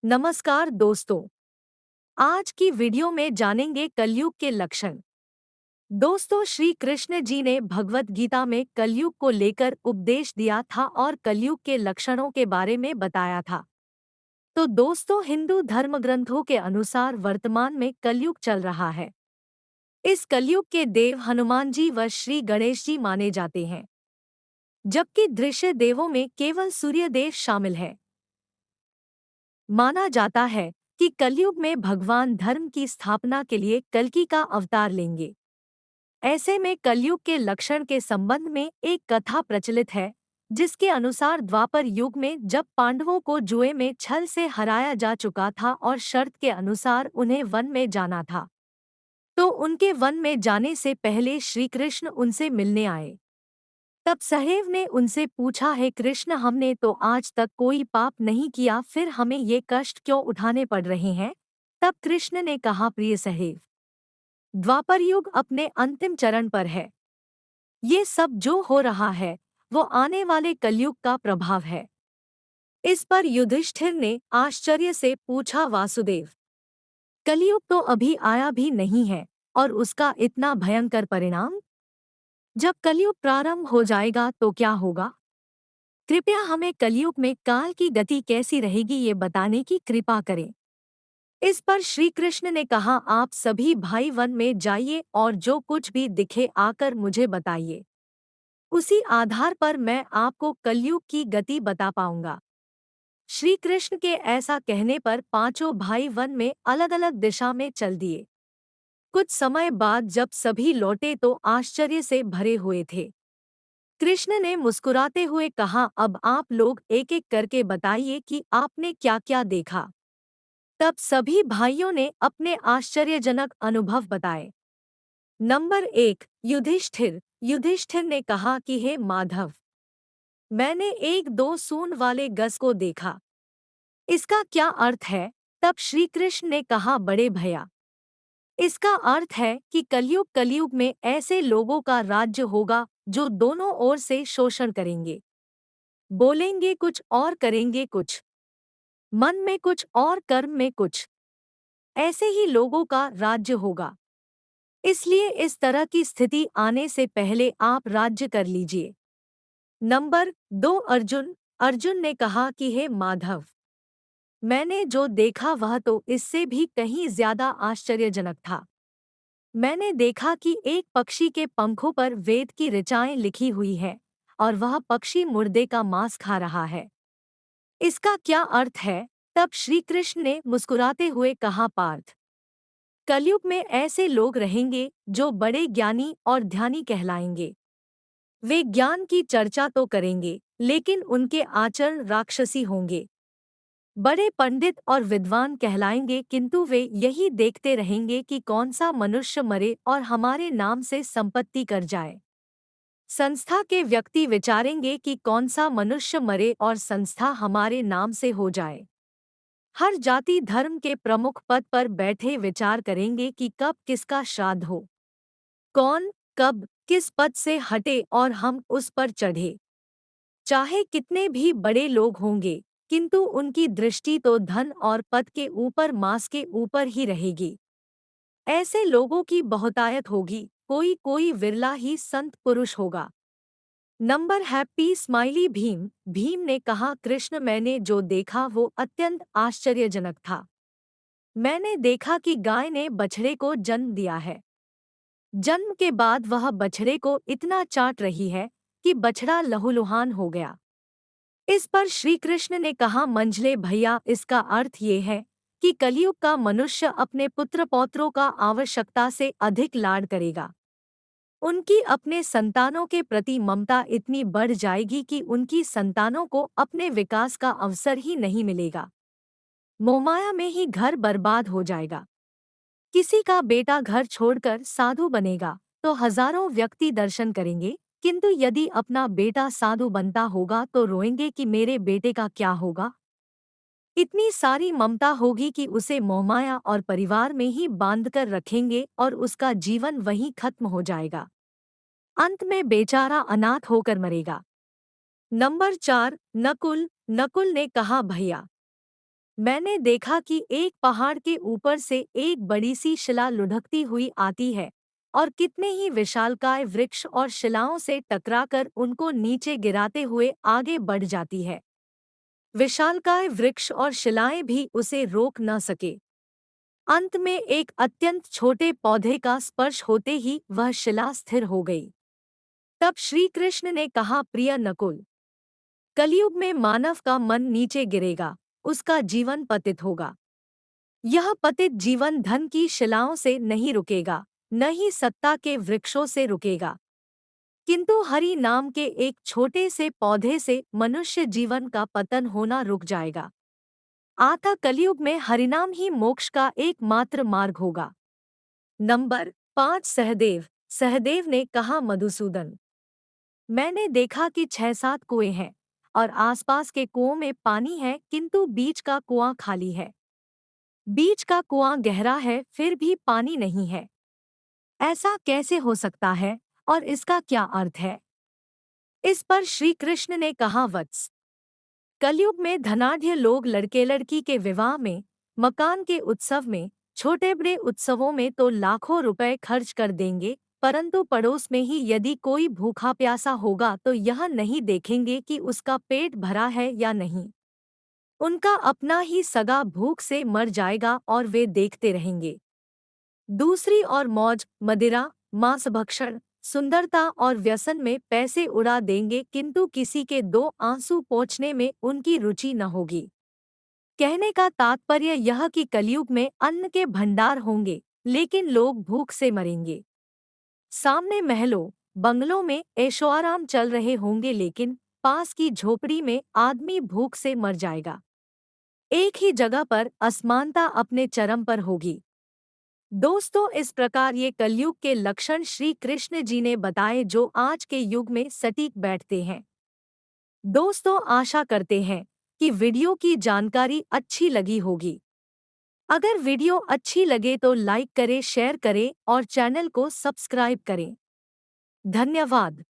नमस्कार दोस्तों। आज की वीडियो में जानेंगे कलयुग के लक्षण। दोस्तों, श्री कृष्ण जी ने भगवत गीता में कलयुग को लेकर उपदेश दिया था और कलयुग के लक्षणों के बारे में बताया था। तो दोस्तों, हिंदू धर्म ग्रंथों के अनुसार वर्तमान में कलयुग चल रहा है। इस कलयुग के देव हनुमान जी व श्री गणेश जी माने जाते हैं, जबकि दृश्य देवों में केवल सूर्य देव शामिल है। माना जाता है कि कलयुग में भगवान धर्म की स्थापना के लिए कल्कि का अवतार लेंगे। ऐसे में कलयुग के लक्षण के संबंध में एक कथा प्रचलित है, जिसके अनुसार द्वापर युग में जब पांडवों को जुए में छल से हराया जा चुका था और शर्त के अनुसार उन्हें वन में जाना था, तो उनके वन में जाने से पहले श्री कृष्ण उनसे मिलने आए। तब सहदेव ने उनसे पूछा, है कृष्ण, हमने तो आज तक कोई पाप नहीं किया, फिर हमें ये कष्ट क्यों उठाने पड़ रहे हैं? तब कृष्ण ने कहा, प्रिय सहदेव, द्वापर युग अपने अंतिम चरण पर है। ये सब जो हो रहा है वो आने वाले कलयुग का प्रभाव है। इस पर युधिष्ठिर ने आश्चर्य से पूछा, वासुदेव, कलयुग तो अभी आया भी नहीं है और उसका इतना भयंकर परिणाम? जब कलयुग प्रारंभ हो जाएगा तो क्या होगा? कृपया हमें कलयुग में काल की गति कैसी रहेगी ये बताने की कृपा करें। इस पर श्री कृष्ण ने कहा, आप सभी भाई वन में जाइए और जो कुछ भी दिखे आकर मुझे बताइए। उसी आधार पर मैं आपको कलयुग की गति बता पाऊंगा। श्री कृष्ण के ऐसा कहने पर पांचों भाई वन में अलग अलग दिशा में चल दिए। कुछ समय बाद जब सभी लौटे तो आश्चर्य से भरे हुए थे। कृष्ण ने मुस्कुराते हुए कहा, अब आप लोग एक एक करके बताइए कि आपने क्या क्या देखा। तब सभी भाइयों ने अपने आश्चर्यजनक अनुभव बताए। नंबर 1, युधिष्ठिर। युधिष्ठिर ने कहा कि हे माधव, मैंने एक दो सूंड वाले गज को देखा। इसका क्या अर्थ है? तब श्री कृष्ण ने कहा, बड़े भैया, इसका अर्थ है कि कलयुग में ऐसे लोगों का राज्य होगा जो दोनों ओर से शोषण करेंगे, बोलेंगे कुछ और करेंगे कुछ, मन में कुछ और कर्म में कुछ। ऐसे ही लोगों का राज्य होगा। इसलिए इस तरह की स्थिति आने से पहले आप राज्य कर लीजिए। नंबर 2, अर्जुन। अर्जुन ने कहा कि हे माधव, मैंने जो देखा वह तो इससे भी कहीं ज्यादा आश्चर्यजनक था। मैंने देखा कि एक पक्षी के पंखों पर वेद की ऋचाएं लिखी हुई है और वह पक्षी मुर्दे का मांस खा रहा है। इसका क्या अर्थ है? तब श्री कृष्ण ने मुस्कुराते हुए कहा, पार्थ, कलयुग में ऐसे लोग रहेंगे जो बड़े ज्ञानी और ध्यानी कहलाएंगे। वे ज्ञान की चर्चा तो करेंगे, लेकिन उनके आचरण राक्षसी होंगे। बड़े पंडित और विद्वान कहलाएंगे, किंतु वे यही देखते रहेंगे कि कौन सा मनुष्य मरे और हमारे नाम से संपत्ति कर जाए। संस्था के व्यक्ति विचारेंगे कि कौन सा मनुष्य मरे और संस्था हमारे नाम से हो जाए। हर जाति धर्म के प्रमुख पद पर बैठे विचार करेंगे कि कब किसका श्राद्ध हो, कौन कब किस पद से हटे और हम उस पर चढ़े। चाहे कितने भी बड़े लोग होंगे, किंतु उनकी दृष्टि तो धन और पद के ऊपर, मांस के ऊपर ही रहेगी। ऐसे लोगों की बहुतायत होगी, कोई कोई विरला ही संत पुरुष होगा। Number happy smiley Bhim. Bhim ने कहा, कृष्ण, मैंने जो देखा वो अत्यंत आश्चर्यजनक था। मैंने देखा कि गाय ने बछड़े को जन्म दिया है। जन्म के बाद वह बछड़े को इतना चाट रही है कि बछड़ा लहूलुहान हो गया। इस पर श्री कृष्ण ने कहा, मंझले भैया, इसका अर्थ ये है कि कलयुग का मनुष्य अपने पुत्र पौत्रों का आवश्यकता से अधिक लाड करेगा। उनकी अपने संतानों के प्रति ममता इतनी बढ़ जाएगी कि उनकी संतानों को अपने विकास का अवसर ही नहीं मिलेगा। मोहमाया में ही घर बर्बाद हो जाएगा। किसी का बेटा घर छोड़कर साधु बनेगा तो हजारों व्यक्ति दर्शन करेंगे, किंतु यदि अपना बेटा साधु बनता होगा तो रोएंगे कि मेरे बेटे का क्या होगा। इतनी सारी ममता होगी कि उसे मोहमाया और परिवार में ही बांधकर रखेंगे और उसका जीवन वहीं खत्म हो जाएगा। अंत में बेचारा अनाथ होकर मरेगा। नंबर 4, नकुल। नकुल ने कहा, भैया, मैंने देखा कि एक पहाड़ के ऊपर से एक बड़ी सी शिला लुढ़कती हुई आती है और कितने ही विशालकाय वृक्ष और शिलाओं से टकराकर उनको नीचे गिराते हुए आगे बढ़ जाती है। विशालकाय वृक्ष और शिलाएं भी उसे रोक न सके। अंत में एक अत्यंत छोटे पौधे का स्पर्श होते ही वह शिला स्थिर हो गई। तब श्री कृष्ण ने कहा, प्रिय नकुल, कलयुग में मानव का मन नीचे गिरेगा, उसका जीवन पतित होगा। यह पतित जीवन धन की शिलाओं से नहीं रुकेगा, न ही सत्ता के वृक्षों से रुकेगा, किंतु हरि नाम के एक छोटे से पौधे से मनुष्य जीवन का पतन होना रुक जाएगा। आता कलयुग में हरिनाम ही मोक्ष का एकमात्र मार्ग होगा। नंबर 5। सहदेव। सहदेव ने कहा, मधुसूदन, मैंने देखा कि 6-7 कुएं हैं और आसपास के कुओं में पानी है, किंतु बीच का कुआं खाली है। बीच का कुआं गहरा है, फिर भी पानी नहीं है। ऐसा कैसे हो सकता है और इसका क्या अर्थ है? इस पर श्री कृष्ण ने कहा, वत्स, कलयुग में धनाढ्य लोग लड़के लड़की के विवाह में, मकान के उत्सव में, छोटे बड़े उत्सवों में तो लाखों रुपए खर्च कर देंगे, परंतु पड़ोस में ही यदि कोई भूखा प्यासा होगा तो यह नहीं देखेंगे कि उसका पेट भरा है या नहीं। उनका अपना ही सगा भूख से मर जाएगा और वे देखते रहेंगे। दूसरी ओर मौज, मदिरा, मांसभक्षण, सुंदरता और व्यसन में पैसे उड़ा देंगे, किंतु किसी के 2 आंसू पोंछने में उनकी रुचि न होगी। कहने का तात्पर्य यह कि कलयुग में अन्न के भंडार होंगे, लेकिन लोग भूख से मरेंगे। सामने महलों, बंगलों में ऐशोआराम चल रहे होंगे, लेकिन पास की झोपड़ी में आदमी भूख से मर जाएगा। एक ही जगह पर असमानता अपने चरम पर होगी। दोस्तों, इस प्रकार ये कलयुग के लक्षण श्री कृष्ण जी ने बताए, जो आज के युग में सटीक बैठते हैं। दोस्तों, आशा करते हैं कि वीडियो की जानकारी अच्छी लगी होगी। अगर वीडियो अच्छी लगे तो लाइक करें, शेयर करें और चैनल को सब्सक्राइब करें। धन्यवाद।